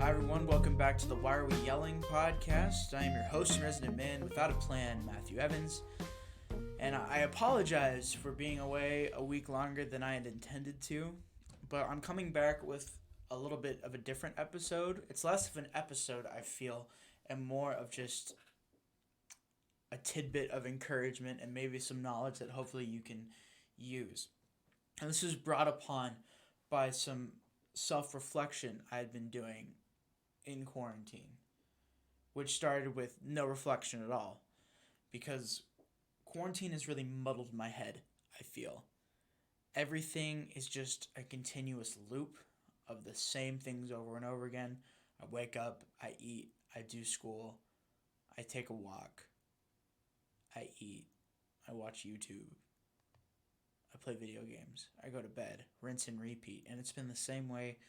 Hi everyone, welcome back to the Why Are We Yelling podcast. I am your host and resident man without a plan, Matthew Evans. And I apologize for being away a week longer than I had intended to, but I'm coming back with a little bit of a different episode. It's less of an episode, I feel, and more of just a tidbit of encouragement and maybe some knowledge that hopefully you can use. And this was brought upon by some self-reflection I had been doing in quarantine, which started with no reflection at all, because quarantine has really muddled my head, I feel. Everything is just a continuous loop of the same things over and over again. I wake up, I eat, I do school, I take a walk, I eat, I watch YouTube, I play video games, I go to bed, rinse and repeat, and it's been the same way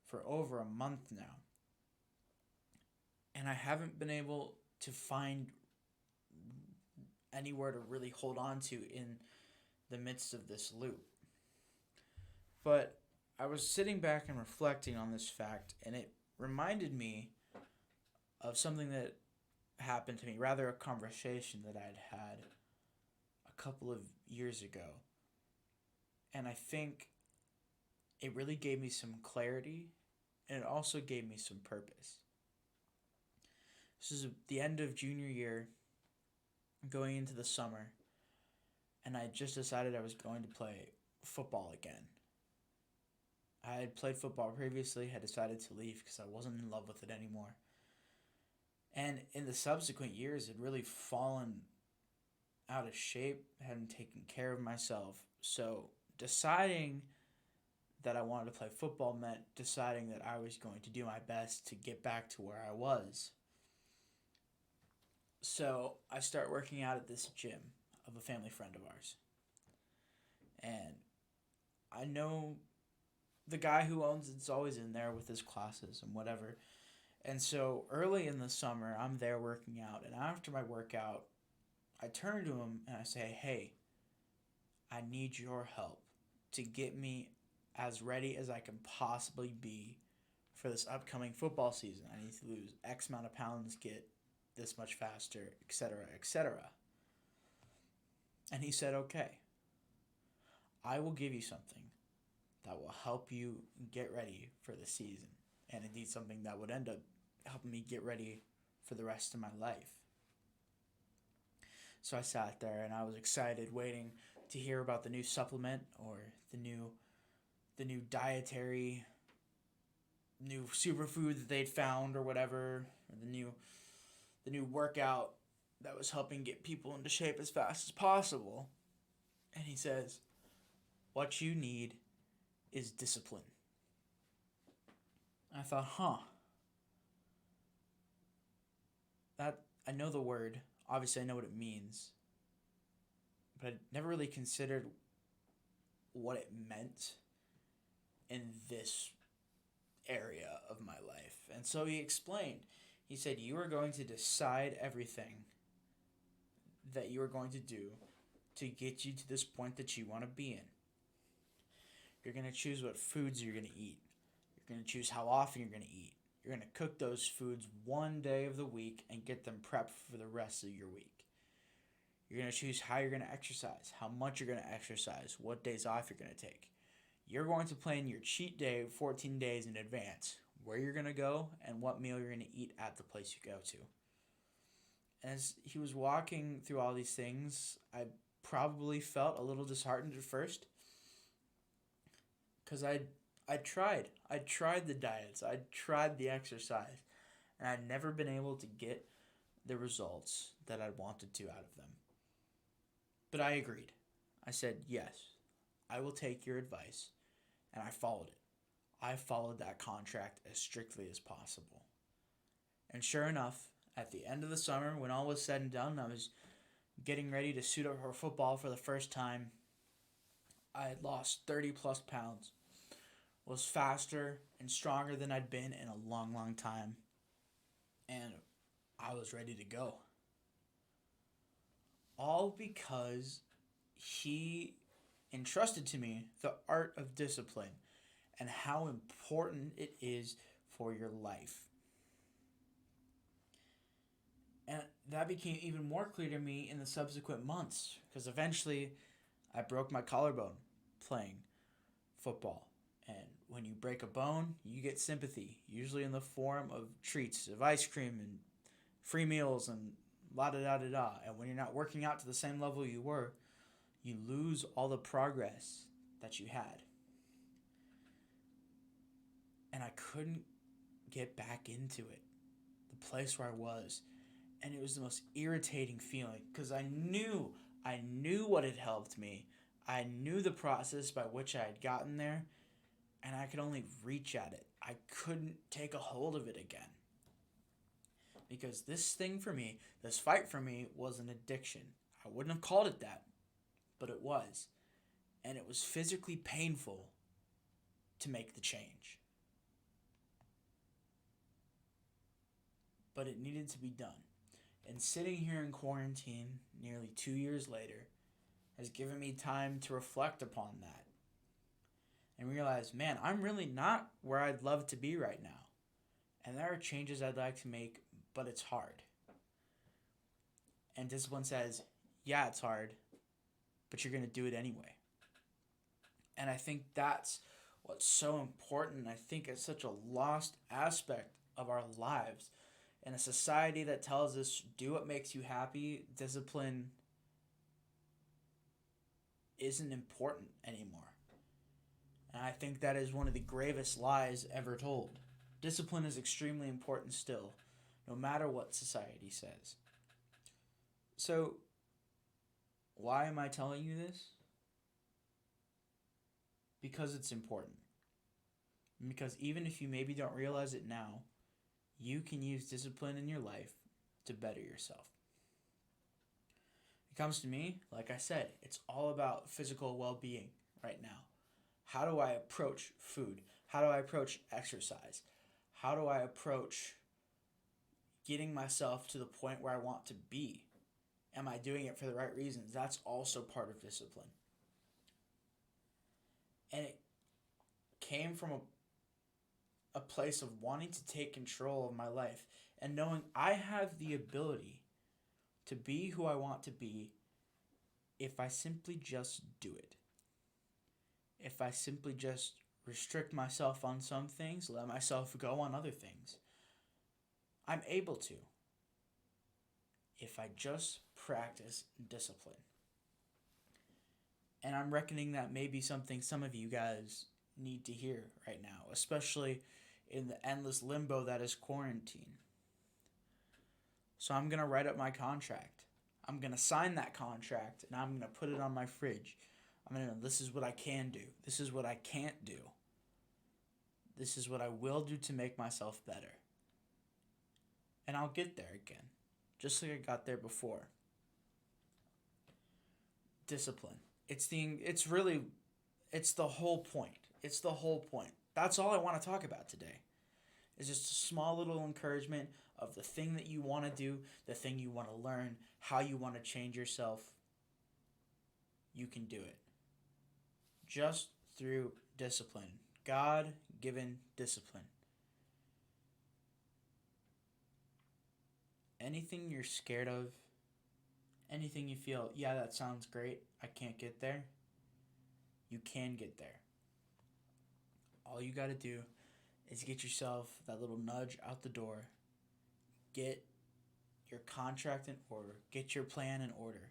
for over a month now. And I haven't been able to find anywhere to really hold on to in the midst of this loop. But I was sitting back and reflecting on this fact, and it reminded me of something that happened to me, rather a conversation that I'd had a couple of years ago. And I think it really gave me some clarity, and it also gave me some purpose. This is the end of junior year, going into the summer, and I just decided I was going to play football again. I had played football previously, had decided to leave because I wasn't in love with it anymore. And in the subsequent years, had really fallen out of shape, hadn't taken care of myself. So deciding that I wanted to play football meant deciding that I was going to do my best to get back to where I was. So I start working out at this gym of a family friend of ours. And I know the guy who owns it's always in there with his classes and whatever. And so early in the summer, I'm there working out. And after my workout, I turn to him and I say, hey, I need your help to get me as ready as I can possibly be for this upcoming football season. I need to lose X amount of pounds, get this much faster, etc., etc. And he said, okay, I will give you something that will help you get ready for the season, and indeed something that would end up helping me get ready for the rest of my life. So I sat there and I was excited, waiting to hear about the new supplement or the new dietary, new superfood that they'd found or whatever, or the new workout that was helping get people into shape as fast as possible. And he says, what you need is discipline. And I thought, that I know the word. Obviously, I know what it means. But I never really considered what it meant in this area of my life. And so he explained. He said, you are going to decide everything that you are going to do to get you to this point that you want to be in. You're going to choose what foods you're going to eat. You're going to choose how often you're going to eat. You're going to cook those foods one day of the week and get them prepped for the rest of your week. You're going to choose how you're going to exercise, how much you're going to exercise, what days off you're going to take. You're going to plan your cheat day 14 days in advance, where you're going to go and what meal you're going to eat at the place you go to. As he was walking through all these things, I probably felt a little disheartened at first, because I tried the diets, I tried the exercise, and I'd never been able to get the results that I wanted to out of them. But I agreed. I said, yes, I will take your advice, and I followed it. I followed that contract as strictly as possible. And sure enough, at the end of the summer, when all was said and done, I was getting ready to suit up for football for the first time. I had lost 30 plus pounds, was faster and stronger than I'd been in a long, long time, and I was ready to go. All because he entrusted to me the art of discipline and how important it is for your life. And that became even more clear to me in the subsequent months, because eventually I broke my collarbone playing football. And when you break a bone, you get sympathy, usually in the form of treats, of ice cream and free meals and la da da da da. And when you're not working out to the same level you were, you lose all the progress that you had. And I couldn't get back into it, the place where I was. And it was the most irritating feeling, because I knew what had helped me. I knew the process by which I had gotten there, and I could only reach at it. I couldn't take a hold of it again. Because this thing for me, this fight for me, was an addiction. I wouldn't have called it that, but it was. And it was physically painful to make the change. But it needed to be done. And sitting here in quarantine nearly 2 years later has given me time to reflect upon that and realize, man, I'm really not where I'd love to be right now. And there are changes I'd like to make, but it's hard. And discipline says, yeah, it's hard, but you're going to do it anyway. And I think that's what's so important. I think it's such a lost aspect of our lives. In a society that tells us, do what makes you happy, discipline isn't important anymore. And I think that is one of the gravest lies ever told. Discipline is extremely important still, no matter what society says. So, why am I telling you this? Because it's important. Because even if you maybe don't realize it now, you can use discipline in your life to better yourself. It comes to me, like I said, it's all about physical well-being right now. How do I approach food? How do I approach exercise? How do I approach getting myself to the point where I want to be? Am I doing it for the right reasons? That's also part of discipline. And it came from a place of wanting to take control of my life and knowing I have the ability to be who I want to be if I simply just do it. If I simply just restrict myself on some things, let myself go on other things. I'm able to if I just practice discipline. And I'm reckoning that may be something some of you guys need to hear right now, especially in the endless limbo that is quarantine. So I'm going to write up my contract. I'm going to sign that contract, and I'm going to put it on my fridge. I'm going to know this is what I can do. This is what I can't do. This is what I will do to make myself better. And I'll get there again, just like I got there before. Discipline. It's the whole point. It's the whole point. That's all I want to talk about today. It's just a small little encouragement of the thing that you want to do, the thing you want to learn, how you want to change yourself. You can do it. Just through discipline. God-given discipline. Anything you're scared of, anything you feel, yeah, that sounds great, I can't get there, you can get there. All you got to do is get yourself that little nudge out the door. Get your contract in order. Get your plan in order.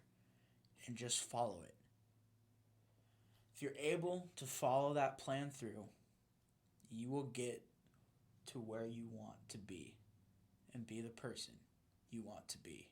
And just follow it. If you're able to follow that plan through, you will get to where you want to be and be the person you want to be.